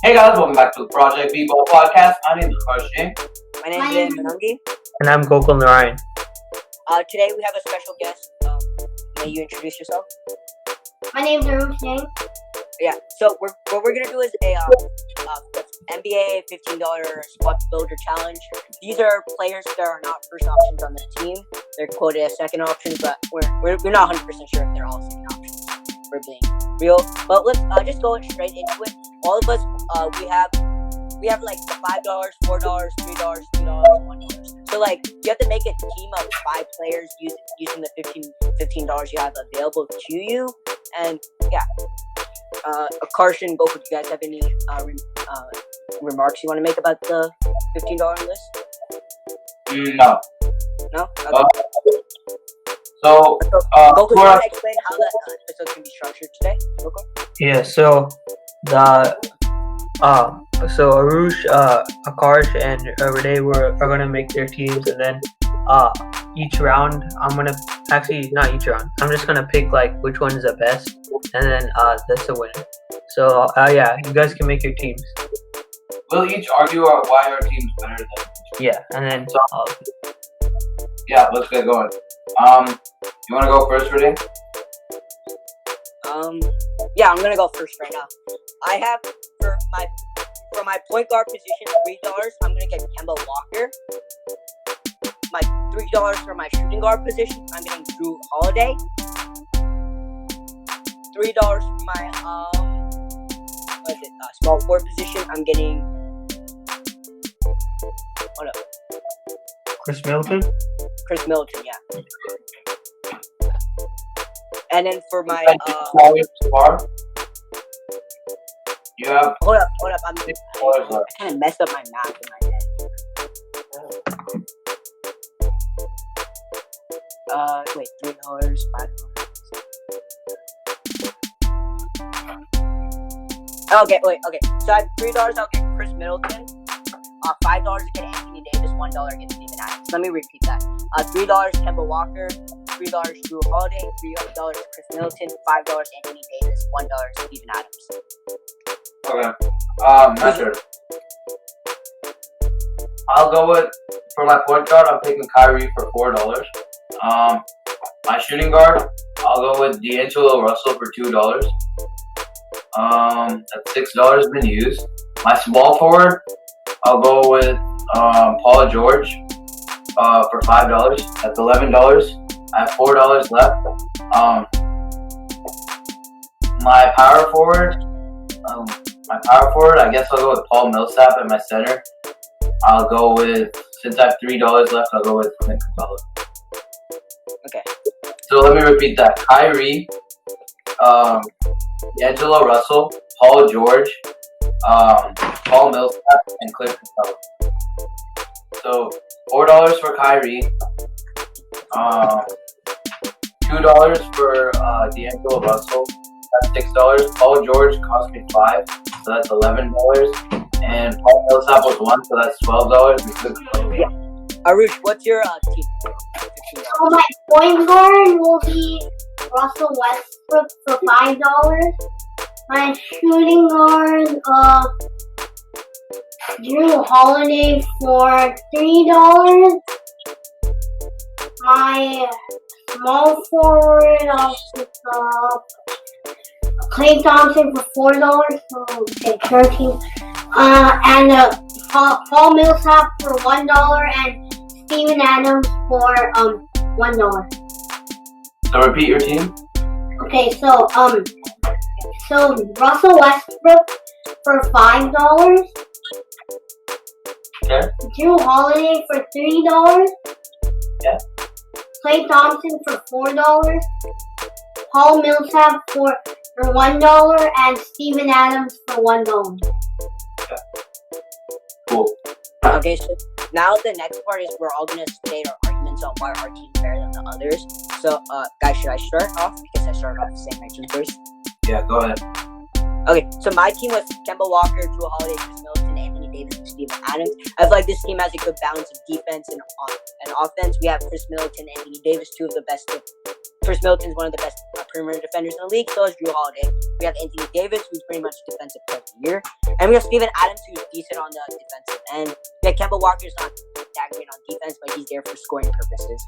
Hey guys, welcome back to the Project B-Ball Podcast. My name is Harsh Jain. My name is Zain Manungi. And I'm Gokul Narayan. Today we have a special guest. May you introduce yourself? My name is Arush Jain. Yeah. So what we're gonna do is a NBA $15 Squad Builder Challenge. These are players that are not first options on the team. They're quoted as second options, but we're not 100% sure if they're all second options. We're being real. But let's just go straight into it. All of us, we have like the $5, $4, $3, $2, $1. So like you have to make a team of 5 players using the $15 you have available to you. And yeah, Karshan, Gokul, do you guys have any remarks you want to make about the $15 list? No. No? Okay. So, Gokul, do you want to explain how the episode can be structured today? Gokul? Yeah, so Arush, Akarsh, and Renee are gonna make their teams, and then each round I'm just gonna pick like which one is the best, and then that's the winner. So yeah, you guys can make your teams. we'll each argue why our team's better than Yeah, and then yeah, let's get going. You want to go first, Renee? Yeah, I'm gonna go first right now. I have for my point guard position $3. I'm gonna get Kemba Walker. My $3 for my shooting guard position, I'm getting Drew Holiday. $3 for my small forward position, I'm getting Chris Middleton. Chris Middleton, yeah. And then for my You have hold up, I $6 left. kind of messed up my math in my head. Wait, $3, $5. Okay. So I have $3. I'll get Chris Middleton. $5 to get Anthony Davis. $1 get Steven Adams. Let me repeat that. $3 Kemba Walker. $3 Drew Holiday. $3 Chris Middleton. $5 Anthony Davis. $1 Steven Adams. Okay. My turn. I'll go with, for my point guard, I'm taking Kyrie for $4. My shooting guard, I'll go with D'Angelo Russell for $2. That's $6 been used. My small forward, I'll go with Paul George for $5. That's $11. I have $4 left. My power forward, I guess I'll go with Paul Millsap at my center. I'll go with, since I have $3 left, I'll go with Clint Capella. Okay. So let me repeat that. Kyrie, D'Angelo Russell, Paul George, Paul Millsap, and Clint Capella. So $4 for Kyrie, $2 for D'Angelo Russell. That's $6. Paul George cost me $5, so that's $11. And Paul Millsap was $1, so that's $12. Yeah. Arush, what's your team? So my point guard will be Russell Westbrook for $5. My shooting guard, Drew Holiday for $3. My small forward, I'll pick up Klay Thompson for $4, so okay, 13. And Paul Millsap for $1 and Steven Adams for $1. So repeat your team. Okay, so Russell Westbrook for $5. Okay. Drew Holiday for $3. Yeah. Klay Thompson for $4. Paul Millsap for $1 and Steven Adams for $1. Cool. Okay, so now the next part is we're all gonna state our arguments on why our team is better than the others. So, guys, should I start off? Because I started off saying my team first. Yeah, go ahead. Okay, so my team was Kemba Walker, Drew Holiday, Chris Middleton, Anthony Davis, and Steven Adams. I feel like this team has a good balance of defense and offense. We have Chris Middleton, Anthony Davis, two of the best Chris Middleton's one of the best perimeter defenders in the league. So is Drew Holiday. We have Anthony Davis, who's pretty much defensive player of the year, and we have Steven Adams, who's decent on the defensive end. We have Kemba Walker's not that great on defense, but he's there for scoring purposes.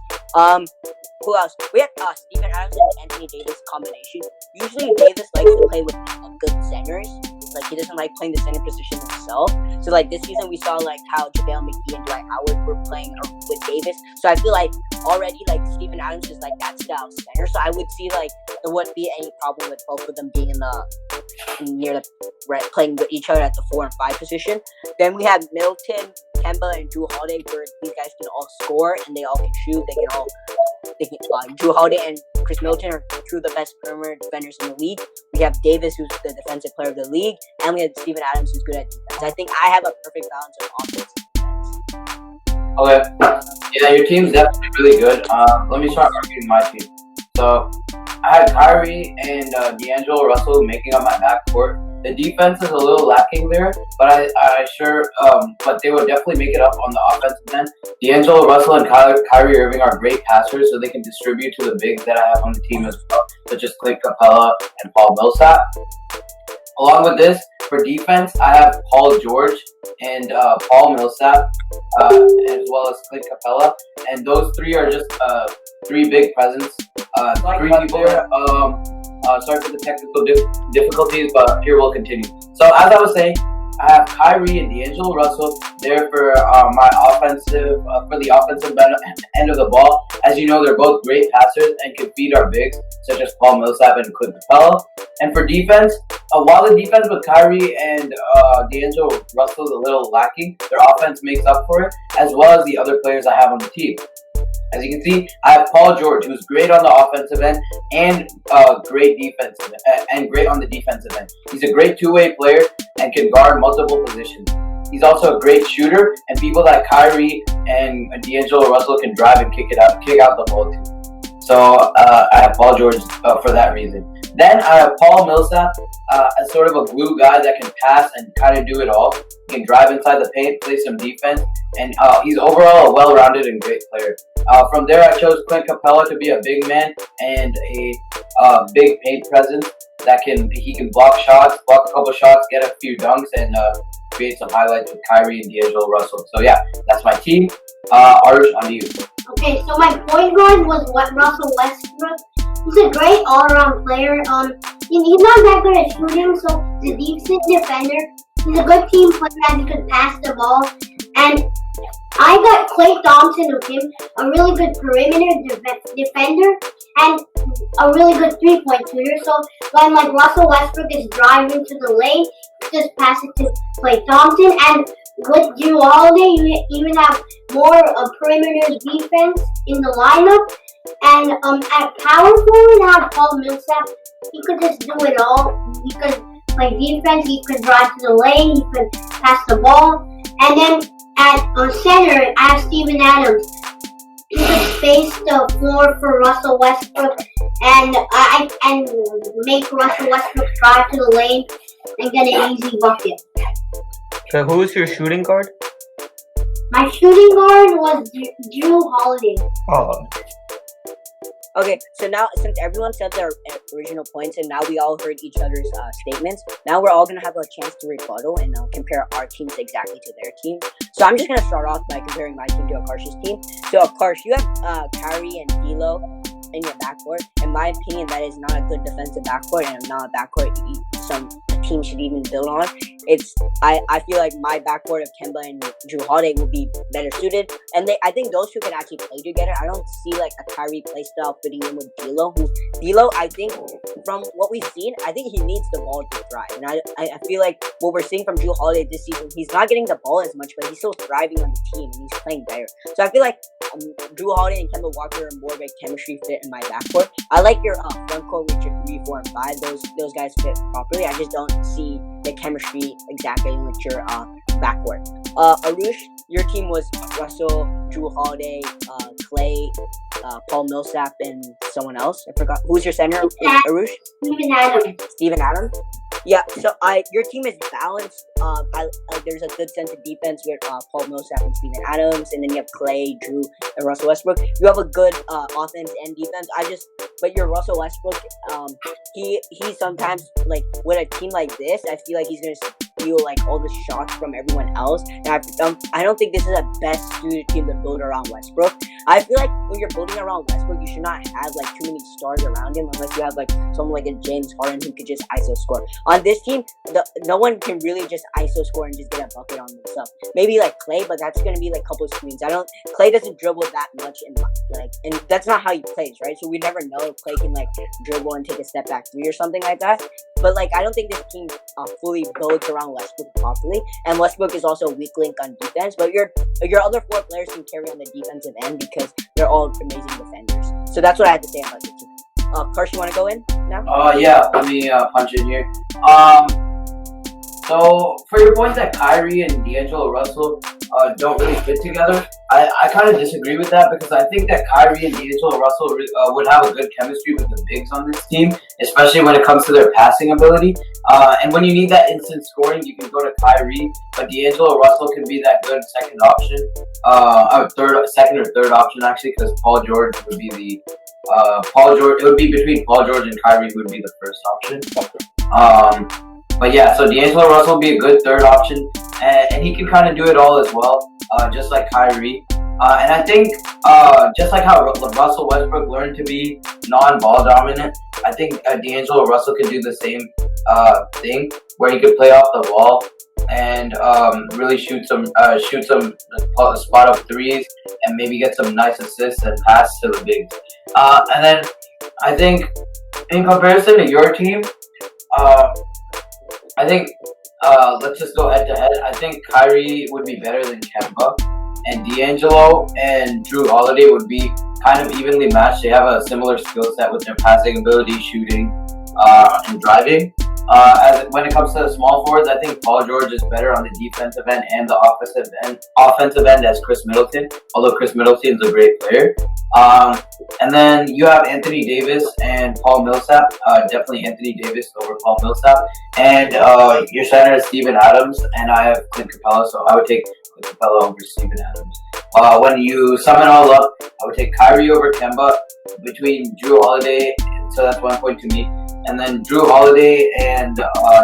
Who else? We have Steven Adams and Anthony Davis combination. Usually Davis likes to play with good centers. Like, he doesn't like playing the center position himself. So, like, this season we saw, like, how JaVale McGee and Dwight Howard were playing with Davis. So, I feel like already, like, Steven Adams is, like, that style center. So, I would see, like, there wouldn't be any problem with both of them being playing with each other at the 4 and 5 position. Then we have Middleton, Kemba, and Drew Holiday, where these guys can all score and they all can shoot. Drew Holiday and Chris Middleton are two of the best perimeter defenders in the league. We have Davis, who's the defensive player of the league, and we have Steven Adams, who's good at defense. I think I have a perfect balance of offense and defense. Okay. Yeah, your team's definitely really good. Let me start arguing my team. So, I had Kyrie and D'Angelo Russell making up my backcourt. The defense is a little lacking there, but but they will definitely make it up on the offensive end. D'Angelo Russell and Kyrie Irving are great passers, so they can distribute to the bigs that I have on the team as well, such as Clint Capella and Paul Millsap. Along with this, for defense, I have Paul George and Paul Millsap, as well as Clint Capella, and those three are just three big presents. Three people there. Sorry for the technical difficulties, but here we'll continue. So, as I was saying, I have Kyrie and D'Angelo Russell there for for the offensive end of the ball. As you know, they're both great passers and can feed our bigs, such as Paul Millsap and Clint Capella. And for defense, while the defense with Kyrie and D'Angelo Russell is a little lacking, their offense makes up for it, as well as the other players I have on the team. As you can see, I have Paul George, who's great on the offensive end and great defensive and great on the defensive end. He's a great two-way player and can guard multiple positions. He's also a great shooter, and people like Kyrie and D'Angelo Russell can drive and kick out the ball too. So I have Paul George for that reason. Then I have Paul Millsap as sort of a glue guy that can pass and kind of do it all. He can drive inside the paint, play some defense, and he's overall a well-rounded and great player. From there, I chose Clint Capella to be a big man and a big paint presence he can block a couple shots, get a few dunks, and create some highlights with Kyrie and D'Angelo Russell. So yeah, that's my team. Arush, on to you. Okay, so my point guard was Russell Westbrook. He's a great all-around player. He's not that good at shooting, so he's a decent defender. He's a good team player and he can pass the ball. And I got Klay Thompson with him, a really good perimeter defender and a really good three-point shooter. So when like Russell Westbrook is driving to the lane, just pass it to Klay Thompson. And with Drew Holiday, you even have more perimeter defense in the lineup. And at power forward, I have Paul Millsap. He could just do it all. He could play defense. He could drive to the lane. He could pass the ball. And then at center, I have Steven Adams. He could space the floor for Russell Westbrook and make Russell Westbrook drive to the lane and get an easy bucket. So who's your shooting guard? My shooting guard was Drew Holiday. Oh. Okay, so now since everyone said their original points and now we all heard each other's statements, now we're all going to have a chance to rebuttal and compare our teams exactly to their team. So I'm just going to start off by comparing my team to Akarsh's team. So Akarsh, you have Kyrie and D'Lo in your backcourt. In my opinion, that is not a good defensive backcourt and not a backcourt a team should even build on. I feel like my backcourt of Kemba and Drew Holiday will be better suited, and I think those two can actually play together. I don't see like a Kyrie play style fitting in with D'Lo. D'Lo, I think from what we've seen, I think he needs the ball to thrive, and I feel like what we're seeing from Drew Holiday this season, he's not getting the ball as much, but he's still thriving on the team and he's playing better. So I feel like Drew Holiday and Kemba Walker are more of a chemistry fit in my backcourt. I like your front court with your 3, 4, and 5. Those guys fit properly. I just don't see the chemistry exactly with your backcourt. Arush, your team was Russell, Drew Holiday, Klay, Paul Millsap, and someone else. I forgot. Who's your center, Arush? Steven Adams. Steven Adams? Yeah, so your team is balanced. There's a good sense of defense with Paul Millsap and Steven Adams, and then you have Clay, Drew, and Russell Westbrook. You have a good offense and defense. But your Russell Westbrook, he sometimes like with a team like this, I feel like he's gonna steal like all the shots from everyone else. And I don't think this is a best suited team to build around Westbrook. I feel like when you're building around Westbrook, you should not have like too many stars around him unless you have like someone like a James Harden who could just ISO score. On this team, no one can really just ISO score and just get a bucket on themselves. Maybe like Clay, but that's gonna be like a couple of screens. Clay doesn't dribble that much and that's not how he plays, right? So we never know if Clay can like dribble and take a step back three or something like that. But like I don't think this team fully builds around Westbrook properly. And Westbrook is also a weak link on defense. But your other four players can carry on the defensive end because they're all amazing defenders. So that's what I had to say about the team. Karsh, you want to go in now? Yeah. Let me punch in here. So for your point that Kyrie and D'Angelo Russell don't really fit together, I kind of disagree with that because I think that Kyrie and D'Angelo Russell would have a good chemistry with the bigs on this team, especially when it comes to their passing ability. And when you need that instant scoring, you can go to Kyrie, but D'Angelo Russell can be that good second option, second or third option actually, because Paul George would be the it would be between Paul George and Kyrie who would be the first option. But yeah, so D'Angelo Russell would be a good third option, and he can kind of do it all as well, just like Kyrie. And I think just like how Russell Westbrook learned to be non-ball dominant, I think D'Angelo Russell could do the same thing, where he could play off the ball and really shoot some spot up threes and maybe get some nice assists and pass to the bigs. And then I think in comparison to your team, I think let's just go head to head. I think Kyrie would be better than Kemba, and D'Angelo and Drew Holiday would be kind of evenly matched. They have a similar skill set with their passing ability, shooting, and driving. When it comes to the small forwards, I think Paul George is better on the defensive end and the offensive end as Chris Middleton, although Chris Middleton is a great player. And then you have Anthony Davis and Paul Millsap. Definitely Anthony Davis over Paul Millsap. And your center is Steven Adams, and I have Clint Capella, so I would take Clint Capella over Steven Adams. When you sum it all up, I would take Kyrie over Kemba between Drew Holiday, so that's 1 point to me. And then Drew Holiday and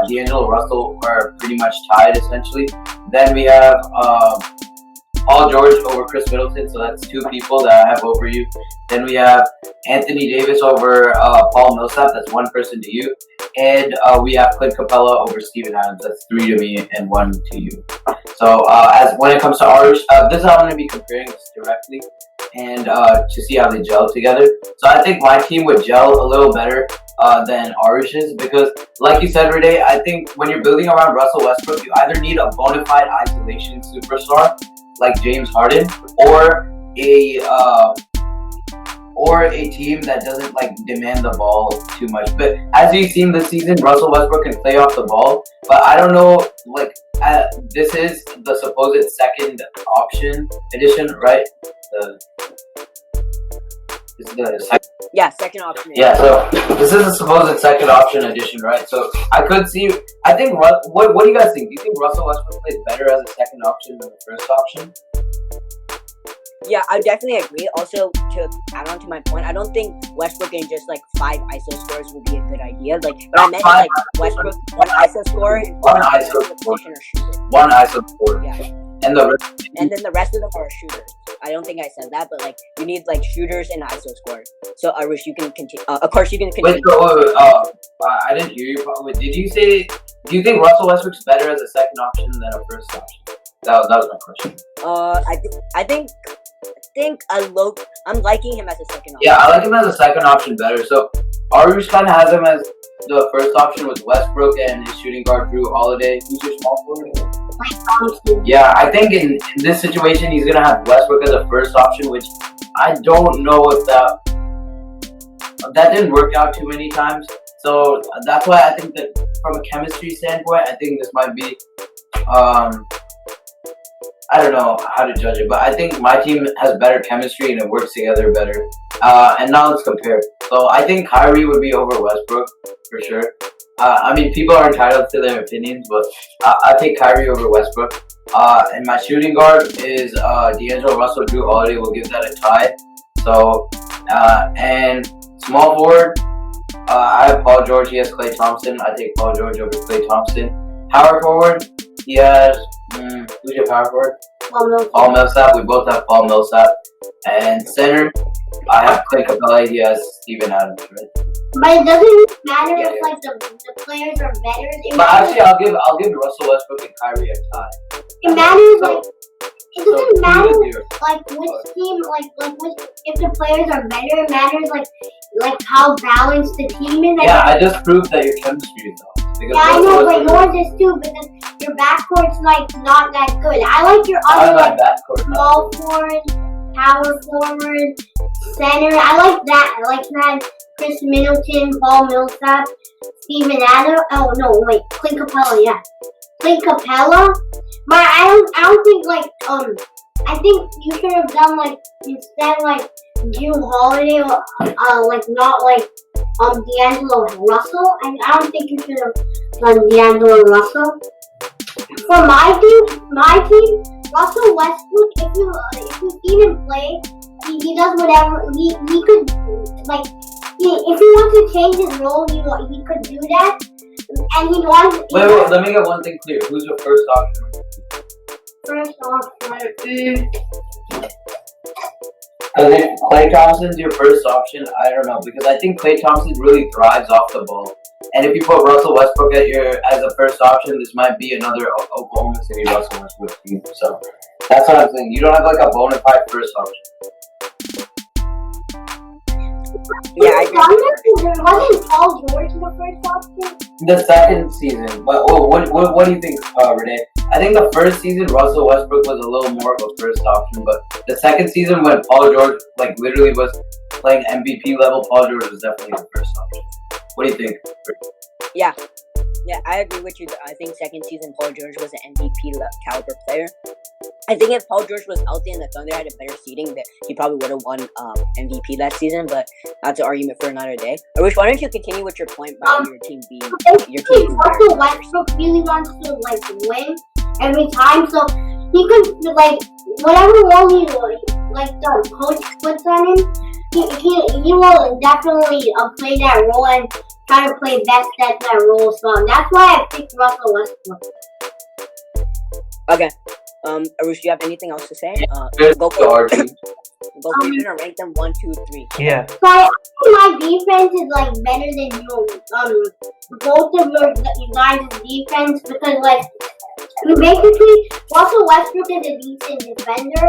D'Angelo Russell are pretty much tied essentially. Then we have Paul George over Chris Middleton, so that's two people that I have over you. Then we have Anthony Davis over Paul Millsap, that's one person to you. And we have Clint Capella over Steven Adams, that's three to me and one to you. So when it comes to ours, this is how I'm going to be comparing this directly and to see how they gel together. So I think my team would gel a little better than ours is because, like you said, Renee, I think when you're building around Russell Westbrook, you either need a bona fide isolation superstar like James Harden, or a team that doesn't like demand the ball too much. But as you've seen this season, Russell Westbrook can play off the ball, but I don't know, like this is the supposed second option edition, right? Yeah, second option. Yeah, so this is the supposed second option edition, right? So I could see. I think. What do you guys think? Do you think Russell Westbrook plays better as a second option than the first option? Yeah, I definitely agree. Also, to add on to my point, I don't think Westbrook getting just like 5 ISO scores would be a good idea. Like, but I meant like Westbrook 1 ISO score and one ISO score. One ISO score. Yeah. And then the rest of them are shooters. I don't think I said that, but like you need like shooters and ISO scores. So Arush, you can continue. Of course, you can continue. Wait, I didn't hear you. Wait, did you say? Do you think Russell Westbrook's better as a second option than a first option? That was my question. I think I'm liking him as a second option. Yeah, I like him as a second option better. So Arush kind of has him as the first option with Westbrook and his shooting guard Drew Holiday. Who's your small forward? Yeah, I think in this situation he's gonna have Westbrook as a first option, which I don't know if that didn't work out too many times. So that's why I think that from a chemistry standpoint, I think this might be I don't know how to judge it, but I think my team has better chemistry and it works together better. And now let's compare. So I think Kyrie would be over Westbrook for sure. I mean, people are entitled to their opinions, but I take Kyrie over Westbrook. And my shooting guard is D'Angelo Russell. Drew Holiday will give that a tie. So and small forward, I have Paul George. He has Klay Thompson. I take Paul George over Klay Thompson. Power forward, he has who's your power forward? Paul Millsap. We both have Paul Millsap. And center, I have Clint Capella. He has Steven Adams. Right? But it doesn't matter if like the players are better. But actually, I'll give Russell Westbrook and Kyrie a tie. It matters So- like it doesn't matter Here. like which team like which if the players are better. It matters like how balanced the team is. Yeah, I just proved that your chemistry is off. Because Yeah, I Russell know, but Westbrook- yours is too because your backcourt's like not that good. I like your How other is my like backcourt not small good? forward, power forward, center. I like that. I like you had Chris Middleton, Paul Millsap, Steven Adams. Oh no, wait, Clint Capella. Yeah, Clint Capella. But I don't think like I think you should have done like instead like Drew Holiday or like not like D'Angelo Russell. I don't think you should have done D'Angelo Russell. For my team, Russell Westbrook. If you see him play, he does whatever he could like. If he wants to change his role, he could do that. And he wants. Wait, let me get one thing clear. Who's your first option? First off, Because if Klay Thompson's your first option, I don't know. Because I think Klay Thompson really thrives off the ball. And if you put Russell Westbrook as a first option, this might be another Oklahoma City Russell Westbrook team. So that's what I'm saying. You don't have like a bona fide first option. Yeah, I agree. wasn't Paul George the first option? The second season, what do you think, Renee? I think the first season Russell Westbrook was a little more of a first option, but the second season when Paul George like literally was playing MVP level, Paul George was definitely the first option. What do you think? Yeah, I agree with you. I think second season Paul George was an MVP caliber player. I think if Paul George was healthy and the Thunder had a better seeding, that he probably would have won MVP that season. But that's an argument for another day. Arush, why don't you continue with your point about your team being your team? Russell Westbrook really wants to like win every time, so he could like whatever role he like the coach puts on him, he will definitely play that role and try to play best at that role. So that's why I picked Russell Westbrook. Okay. Arush, do you have anything else to say? Go for Our it. team. Go for it. You're gonna rank them 1, 2, 3. Yeah. So I think my defense is like better than both of you guys' defense because like basically Russell Westbrook is a decent defender.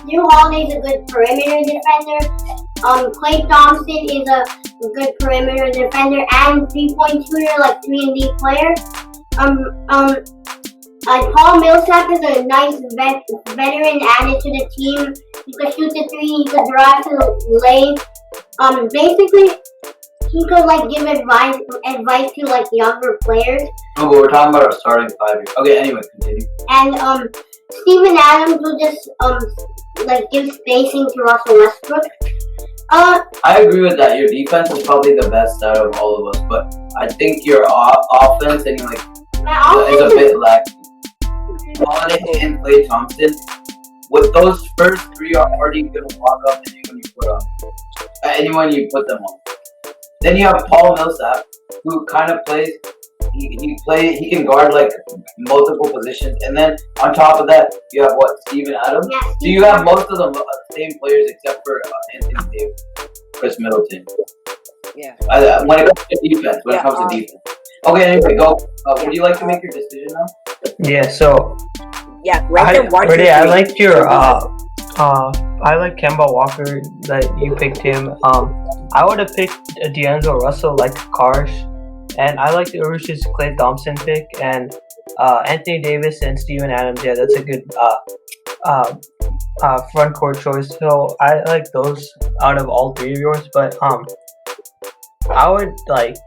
Drew Holiday is a good perimeter defender. Klay Thompson is a good perimeter defender and 3-point shooter, like 3-and-D player. Paul Millsap is a nice veteran added to the team. He could shoot the three, he could drive to the lane. Basically, he could like give advice to like younger players. No, but we're talking about our starting five here. Okay, anyway, continue. And Steven Adams will just like give spacing to Russell Westbrook. I agree with that. Your defense is probably the best out of all of us, but I think your offense and like my is a offense bit lacking. Holiday and Klay Thompson, with those first three are already gonna lock up anyone you put them on. Then you have Paul Millsap, who kind of plays. He can guard like multiple positions, and then on top of that, you have what, Steven Adams. Yeah, So you have most of the same players except for Anthony Davis, Chris Middleton. Yeah. When it comes to defense, Okay, anyway, go. Would you like to make your decision now? Yeah. So Yeah, rank them 1, 2, 3. I liked your I like Kemba Walker that you picked him. I would have picked D'Angelo Russell like Karsh, and I like the Arush's Klay Thompson pick and Anthony Davis and Steven Adams. Yeah, that's a good front court choice. So I like those out of all three of yours, but I would like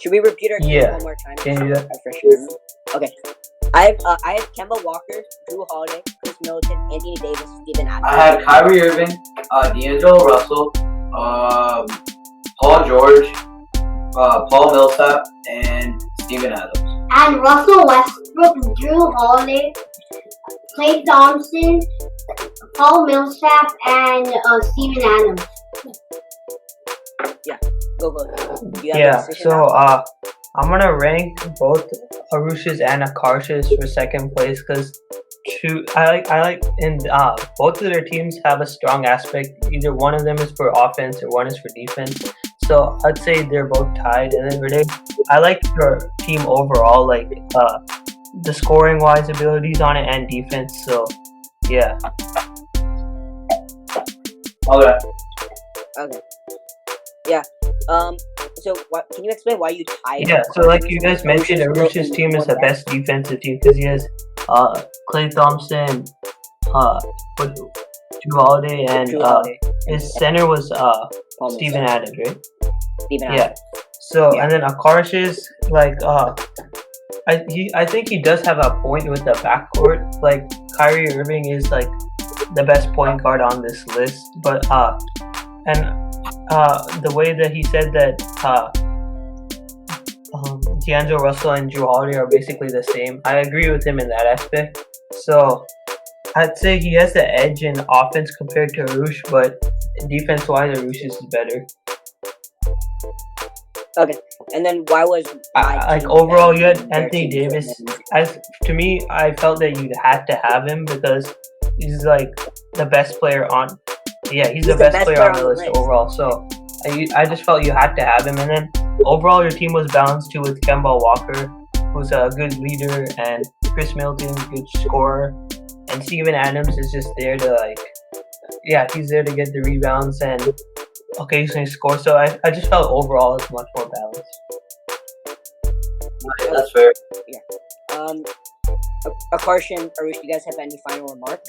Should we repeat our teams Yeah. one more time? Can you do that? Refresh your memory. Okay. I have Kemba Walker, Drew Holiday, Chris Middleton, Anthony Davis, Steven I Adams. had Kyrie Irving, D'Angelo Russell, Paul George, Paul Millsap, and Steven Adams. And Russell Westbrook, Drew Holiday, Klay Thompson, Paul Millsap, and Steven Adams. Go. Do you have a Yeah, decision so now? I'm gonna rank both Arush's and Akarsha's for second place because I like and both of their teams have a strong aspect. Either one of them is for offense or one is for defense. So I'd say they're both tied. And then Renee, I like your team overall, like the scoring wise abilities on it and defense. So yeah. Okay. Okay. Yeah. So can you explain why you tied? Yeah, so like you guys mentioned, Arush's team is the best defensive team because he has Klay Thompson, Drew Holiday, and Drew Holiday. his center was Paul Steven Millsap. Adams, right? Steven Yeah. Adams. So Yeah. and then Akarsha's like I think he does have a point with the backcourt. Like Kyrie Irving is like the best point guard on this list, but the way that he said that D'Angelo Russell and Drew Holiday are basically the same, I agree with him in that aspect. So I'd say he has the edge in offense compared to Arush, but defense-wise, Arush's is better. Okay. And then why was Like team overall, you better had than Anthony their team? Davis. To me, I felt that you had to have him because he's like the best player on. Yeah, he's the best player on the list overall. So I just felt you had to have him. And then overall, your team was balanced too with Kemba Walker, who's a good leader, and Chris Middleton, good scorer, and Steven Adams is just there to he's there to get the rebounds and occasionally score. So I just felt overall it's much more balanced. That's fair. Akarshan, Arush, you guys have any final remarks?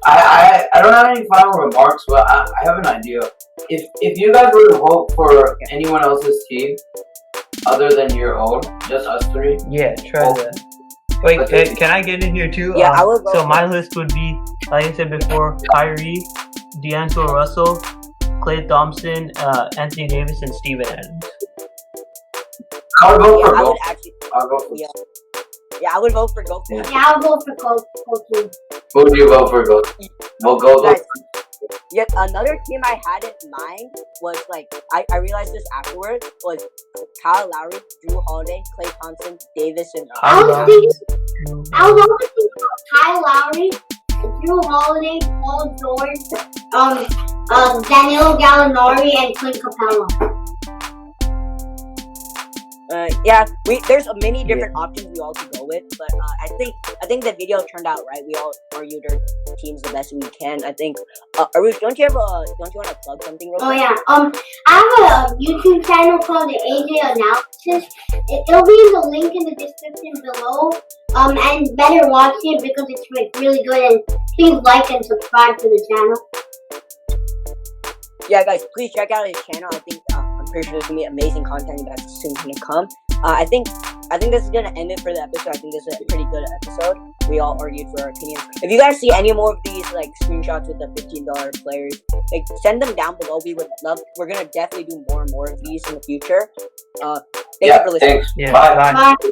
I don't have any final remarks, but I have an idea. If you guys were to vote for anyone else's team other than your own, just us three. Yeah, try that. Wait, can I get in here too? Yeah, I will go. So my list would be, like I said before, Kyrie, D'Angelo Russell, Klay Thompson, Anthony Davis, and Steven Adams. I would vote Yeah, for I would both. actually. I'll go for Yeah. Yeah, I would vote for Goku. Yeah. Yeah, I'll go for Kobe. Who would you vote for? Go. We'll go. Guys, yet another team I had in mind was I realized this afterwards was Kyle Lowry, Drew Holiday, Klay Thompson, Davis, and I was thinking about Kyle Lowry, Drew Holiday, Paul George, Danilo Gallinari, and Clint Capella. There's many different options we all could go with, but I think the video turned out right. We all argued our teams the best we can. I think Arush, don't you want to plug something real Oh quick? yeah. I have a YouTube channel called the AJ Analysis. It'll be in the link in the description below. And better watch it because it's really good. And please like and subscribe to the channel. Yeah, guys, please check out his channel. I think I'm pretty sure there's gonna be amazing content that's soon gonna come. I think this is gonna end it for the episode. I think this is a pretty good episode. We all argued for our opinions. If you guys see any more of these screenshots with the $15 players, send them down below. We're gonna definitely do more and more of these in the future. Thank you for listening. Thanks. Yeah, Bye. bye. Bye.